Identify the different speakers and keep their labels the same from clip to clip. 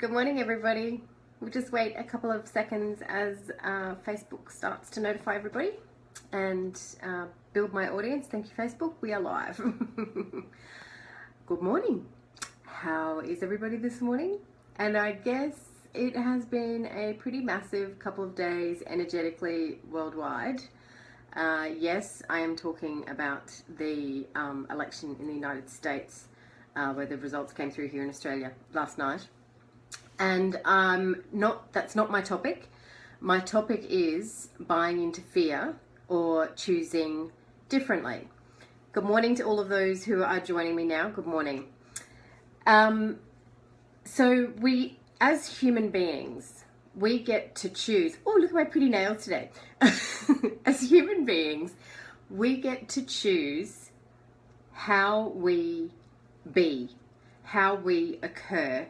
Speaker 1: Good morning, everybody. We'll just wait a couple of seconds as Facebook starts to notify everybody and build my audience. Thank you, Facebook. We are live. Good morning. How is everybody this morning? And I guess it has been a pretty massive couple of days energetically worldwide. Yes, I am talking about the election in the United States, where the results came through here in Australia last night. And that's not my topic. My topic is buying into fear or choosing differently. Good morning to all of those who are joining me now. Good morning. So we, as human beings, we get to choose. Oh, look at my pretty nails today. As human beings, we get to choose how we be, how we occur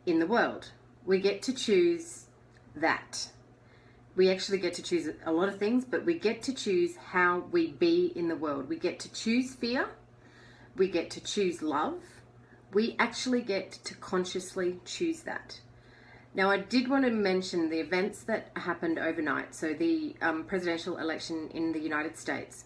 Speaker 1: in the world. We get to choose that. We actually get to choose a lot of things, but we get to choose how we be in the world. We get to choose fear. We get to choose love. We actually get to consciously choose that. Now, I did want to mention the events that happened overnight. So the presidential election in the United States.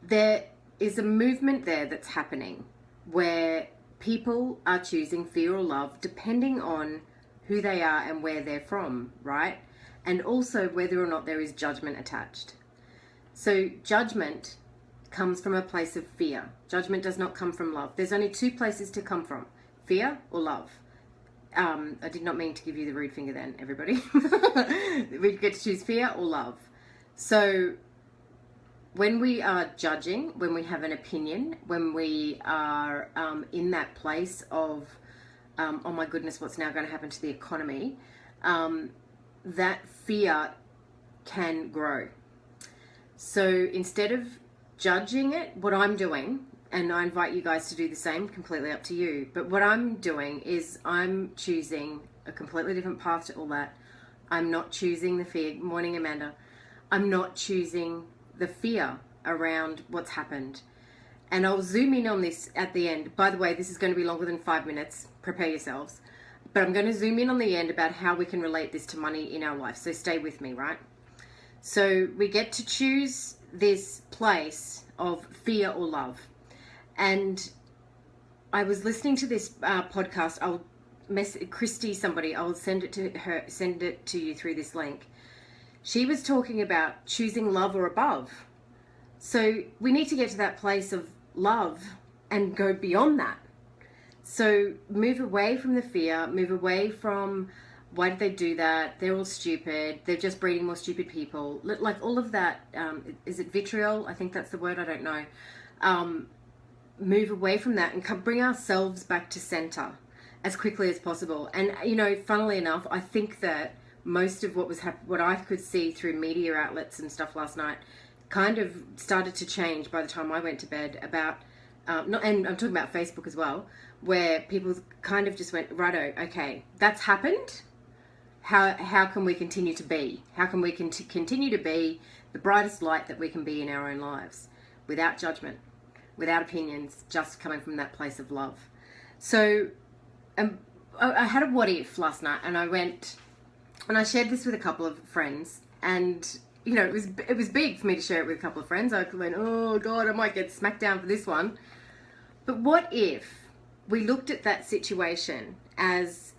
Speaker 1: There is a movement there that's happening where people are choosing fear or love depending on who they are and where they're from, right? And also whether or not there is judgment attached. So judgment comes from a place of fear. Judgment does not come from love. There's only two places to come from, fear or love. I did not mean to give you the rude finger then, everybody. We get to choose fear or love. So when we are judging, when we have an opinion, when we are in that place of, oh my goodness, what's now going to happen to the economy, that fear can grow. So instead of judging it, what I'm doing, and I invite you guys to do the same, completely up to you, but what I'm doing is I'm choosing a completely different path to all that. I'm not choosing the fear. Morning, Amanda. I'm not choosing the fear around what's happened. And I'll zoom in on this at the end. By the way, this is going to be longer than 5 minutes. Prepare yourselves. But I'm going to zoom in on the end about how we can relate this to money in our life. So stay with me, right? So we get to choose this place of fear or love. And I was listening to this podcast. I'll message Christy, somebody. I'll send it to her, send it to you through this link. She was talking about choosing love or above. So we need to get to that place of love and go beyond that. So move away from the fear, move away from why did they do that? They're all stupid. They're just breeding more stupid people. Like all of that, is it vitriol? I think that's the word, I don't know. Move away from that and bring ourselves back to center as quickly as possible. And, you know, funnily enough, I think that most of what was what I could see through media outlets and stuff last night kind of started to change by the time I went to bed about, and I'm talking about Facebook as well, where people kind of just went, righto, okay, that's happened. How can we continue to be? How can we continue to be the brightest light that we can be in our own lives without judgment, without opinions, just coming from that place of love? So I had a what if last night, and I went, and I shared this with a couple of friends, and you know, it was big for me to share it with a couple of friends. I went, oh God, I might get smacked down for this one. But what if we looked at that situation as,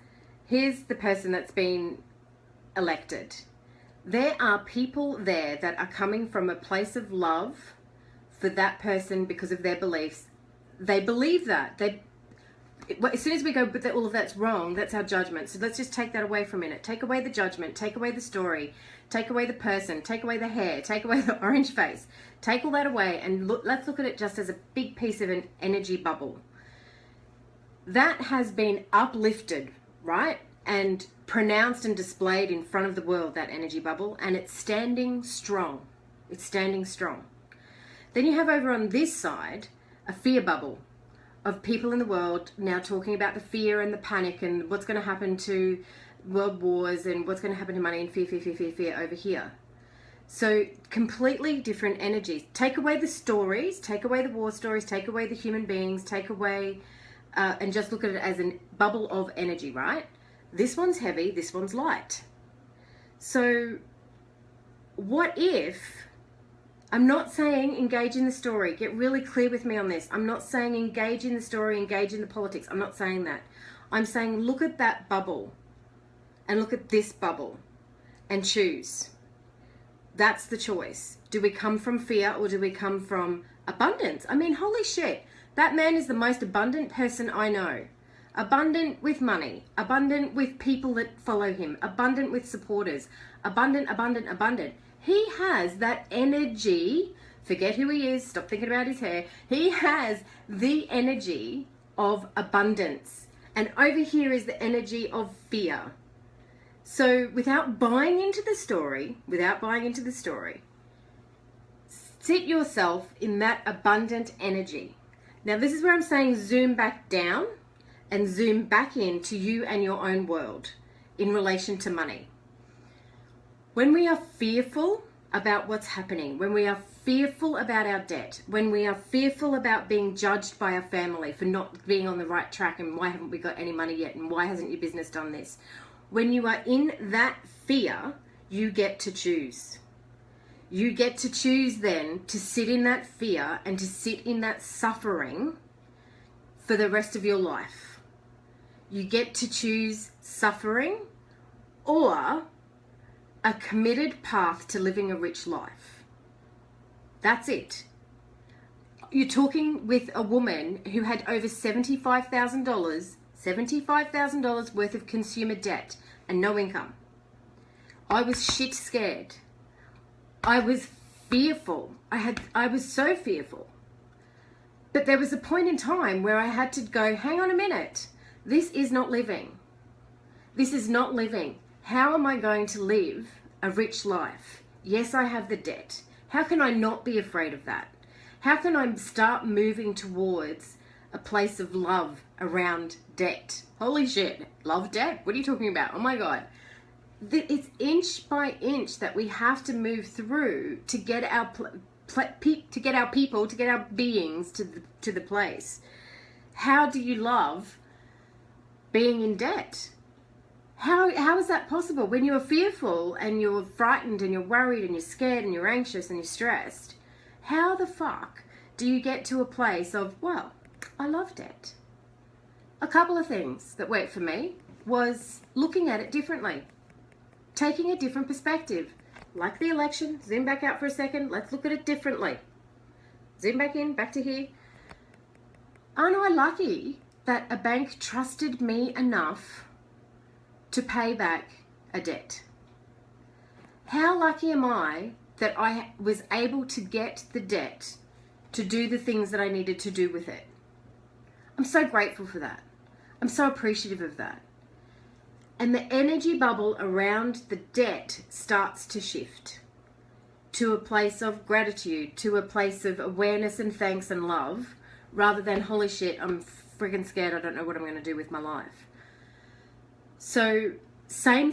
Speaker 1: here's the person that's been elected. There are people there that are coming from a place of love for that person because of their beliefs. They believe that. As soon as we go, but all of that's wrong, that's our judgment. So let's just take that away for a minute. Take away the judgment, take away the story, take away the person, take away the hair, take away the orange face. Take all that away and let's look at it just as a big piece of an energy bubble. That has been uplifted, right? And pronounced and displayed in front of the world, that energy bubble, and it's standing strong. It's standing strong. Then you have over on this side a fear bubble of people in the world now talking about the fear and the panic and what's going to happen to world wars and what's going to happen to money and fear over here. So completely different energies. Take away the stories, take away the war stories, take away the human beings, take away and just look at it as a bubble of energy, right? This one's heavy, this one's light. So what if, I'm not saying engage in the story, get really clear with me on this. I'm not saying engage in the story, engage in the politics. I'm not saying that. I'm saying look at that bubble and look at this bubble and choose. That's the choice. Do we come from fear or do we come from abundance? I mean, holy shit. That man is the most abundant person I know. Abundant with money, abundant with people that follow him, abundant with supporters, abundant, abundant, abundant. He has that energy. Forget who he is. Stop thinking about his hair. He has the energy of abundance. And over here is the energy of fear. So without buying into the story, sit yourself in that abundant energy. Now this is where I'm saying zoom back down and zoom back into you and your own world in relation to money. When we are fearful about what's happening, when we are fearful about our debt, when we are fearful about being judged by our family for not being on the right track and why haven't we got any money yet and why hasn't your business done this? When you are in that fear, you get to choose. You get to choose then to sit in that fear and to sit in that suffering for the rest of your life. You get to choose suffering or a committed path to living a rich life. That's it. You're talking with a woman who had over $75,000 worth of consumer debt and no income. I was shit scared. I was fearful. I was so fearful. But there was a point in time where I had to go, hang on a minute. This is not living. This is not living. How am I going to live a rich life? Yes, I have the debt. How can I not be afraid of that? How can I start moving towards a place of love around debt? Holy shit, love debt? What are you talking about? Oh my God. It's inch by inch that we have to move through to get our people, to get our beings to the place. How do you love being in debt? How is that possible? When you're fearful and you're frightened and you're worried and you're scared and you're anxious and you're stressed, how the fuck do you get to a place of, well, I love debt? A couple of things that worked for me was looking at it differently, taking a different perspective. Like the election, zoom back out for a second, let's look at it differently. Zoom back in, back to here. Aren't I lucky that a bank trusted me enough to pay back a debt? How lucky am I that I was able to get the debt to do the things that I needed to do with it? I'm so grateful for that. I'm so appreciative of that. And the energy bubble around the debt starts to shift to a place of gratitude, to a place of awareness and thanks and love, rather than, holy shit, I'm friggin' scared, I don't know what I'm going to do with my life. So same,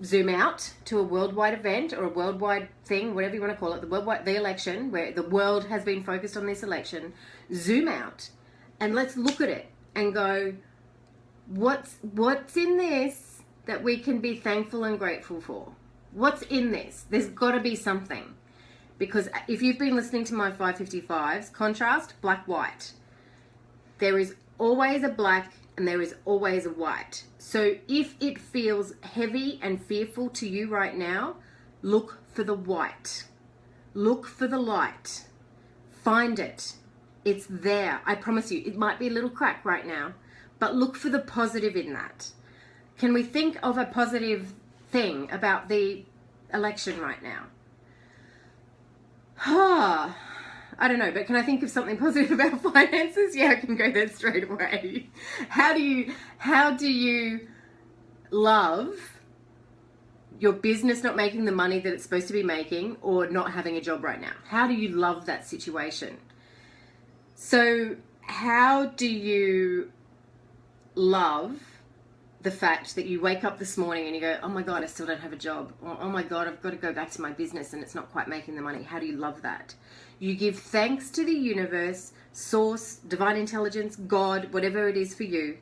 Speaker 1: zoom out to a worldwide event or a worldwide thing, whatever you want to call it, the election, where the world has been focused on this election. Zoom out and let's look at it and go, what's in this that we can be thankful and grateful for? What's in this? There's got to be something. Because if you've been listening to my 555s, contrast, black, white. There is always a black and there is always a white. So if it feels heavy and fearful to you right now, look for the white. Look for the light. Find it. It's there. I promise you. It might be a little crack right now, but look for the positive in that. Can we think of a positive thing about the election right now? I don't know, but can I think of something positive about finances? Yeah, I can go there straight away. How do you love your business not making the money that it's supposed to be making or not having a job right now? How do you love that situation? So how do you love the fact that you wake up this morning and you go, oh my God, I still don't have a job. Or, oh my God, I've got to go back to my business and it's not quite making the money. How do you love that? You give thanks to the universe, source, divine intelligence, God, whatever it is for you.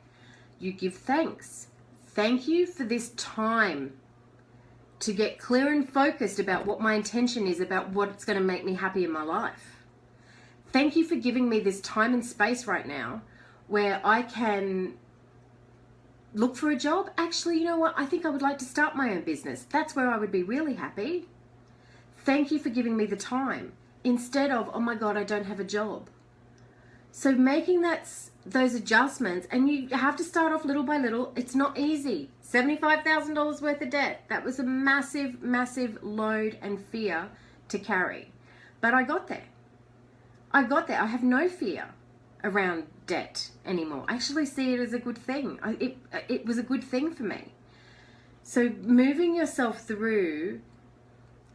Speaker 1: You give thanks. Thank you for this time to get clear and focused about what my intention is, about what's going to make me happy in my life. Thank you for giving me this time and space right now where I can look for a job. Actually, you know what? I think I would like to start my own business. That's where I would be really happy. Thank you for giving me the time instead of, oh my God, I don't have a job. So making those adjustments, and you have to start off little by little. It's not easy. $75,000 worth of debt. That was a massive, massive load and fear to carry. But I got there. I got there. I have no fear around debt anymore. I actually see it as a good thing. It was a good thing for me. So moving yourself through,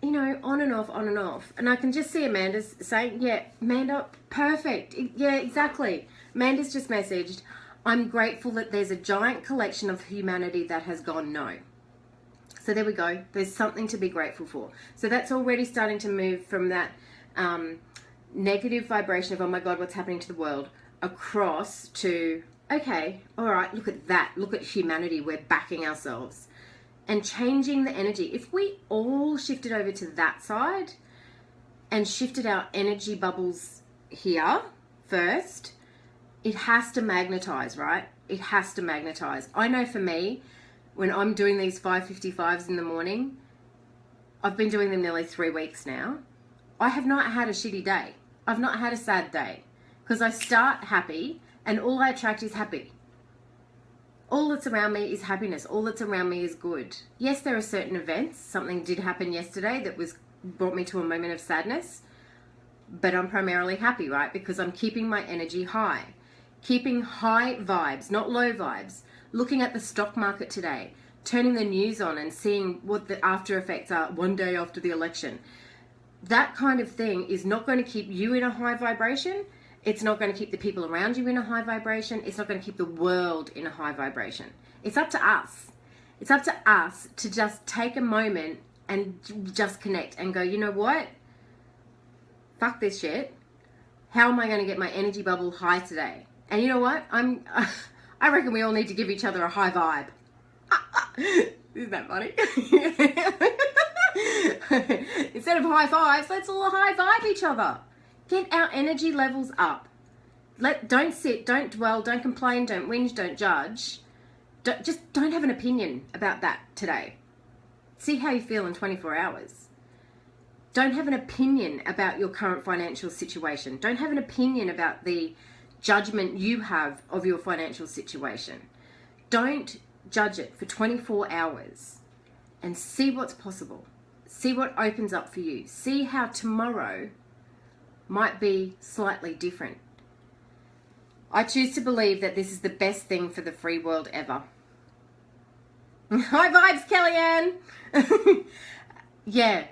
Speaker 1: you know, on and off, on and off. And I can just see Amanda saying, yeah, Amanda, perfect. Yeah, exactly. Amanda's just messaged, I'm grateful that there's a giant collection of humanity that has gone no. So there we go. There's something to be grateful for. So that's already starting to move from that negative vibration of, oh my God, what's happening to the world, across to, okay, all right, look at that. Look at humanity. We're backing ourselves. And changing the energy. If we all shifted over to that side and shifted our energy bubbles here first, it has to magnetize, right? It has to magnetize. I know for me, when I'm doing these 5:55s in the morning, I've been doing them nearly 3 weeks now. I have not had a shitty day. I've not had a sad day because I start happy and all I attract is happy. All that's around me is happiness. All that's around me is good. Yes, there are certain events. Something did happen yesterday that brought me to a moment of sadness, but I'm primarily happy, right? Because I'm keeping my energy high. Keeping high vibes, not low vibes. Looking at the stock market today, turning the news on and seeing what the after effects are one day after the election. That kind of thing is not going to keep you in a high vibration. It's not going to keep the people around you in a high vibration. It's not going to keep the world in a high vibration. It's up to us. It's up to us to just take a moment and just connect and go, you know what? Fuck this shit. How am I going to get my energy bubble high today? And you know what? I reckon we all need to give each other a high vibe. Isn't that funny? Instead of high fives, let's all high vibe each other. Get our energy levels up. Don't sit, don't dwell, don't complain, don't whinge, don't judge. Just don't have an opinion about that today. See how you feel in 24 hours. Don't have an opinion about your current financial situation. Don't have an opinion about the judgment you have of your financial situation. Don't judge it for 24 hours and see what's possible. See what opens up for you. See how tomorrow might be slightly different. I choose to believe that this is the best thing for the free world ever. High vibes, Kellyanne. Yeah,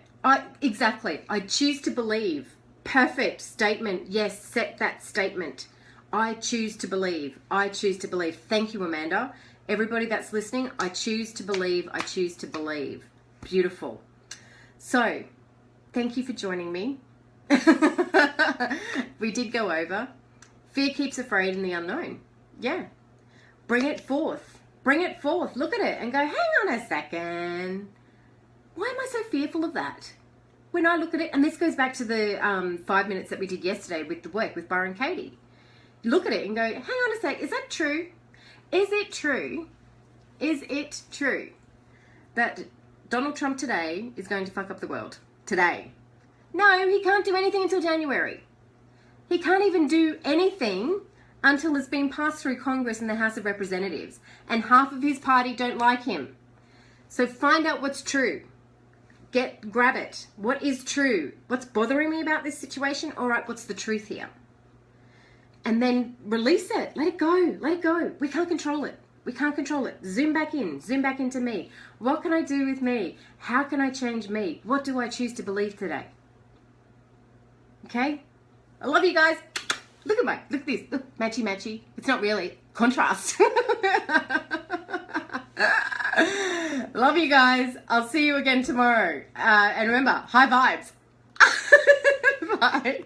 Speaker 1: exactly. I choose to believe. Perfect statement. Yes, set that statement. I choose to believe. I choose to believe. Thank you, Amanda. Everybody that's listening, I choose to believe. I choose to believe. Beautiful. So, thank you for joining me. We did go over. Fear keeps afraid in the unknown. Yeah. Bring it forth. Bring it forth. Look at it and go, hang on a second. Why am I so fearful of that? When I look at it, and this goes back to the 5 minutes that we did yesterday with the work with Byron Katie. Look at it and go, hang on a sec. Is that true? Is it true? Is it true that Donald Trump today is going to fuck up the world? Today. No, he can't do anything until January. He can't even do anything until it's been passed through Congress and the House of Representatives. And half of his party don't like him. So find out what's true. Grab it. What is true? What's bothering me about this situation? All right, what's the truth here? And then release it. Let it go. Let it go. We can't control it. We can't control it. Zoom back in. Zoom back into me. What can I do with me? How can I change me? What do I choose to believe today? Okay? I love you guys. Look at this. Look, matchy matchy. It's not really. Contrast. Love you guys. I'll see you again tomorrow. And remember, high vibes. Bye.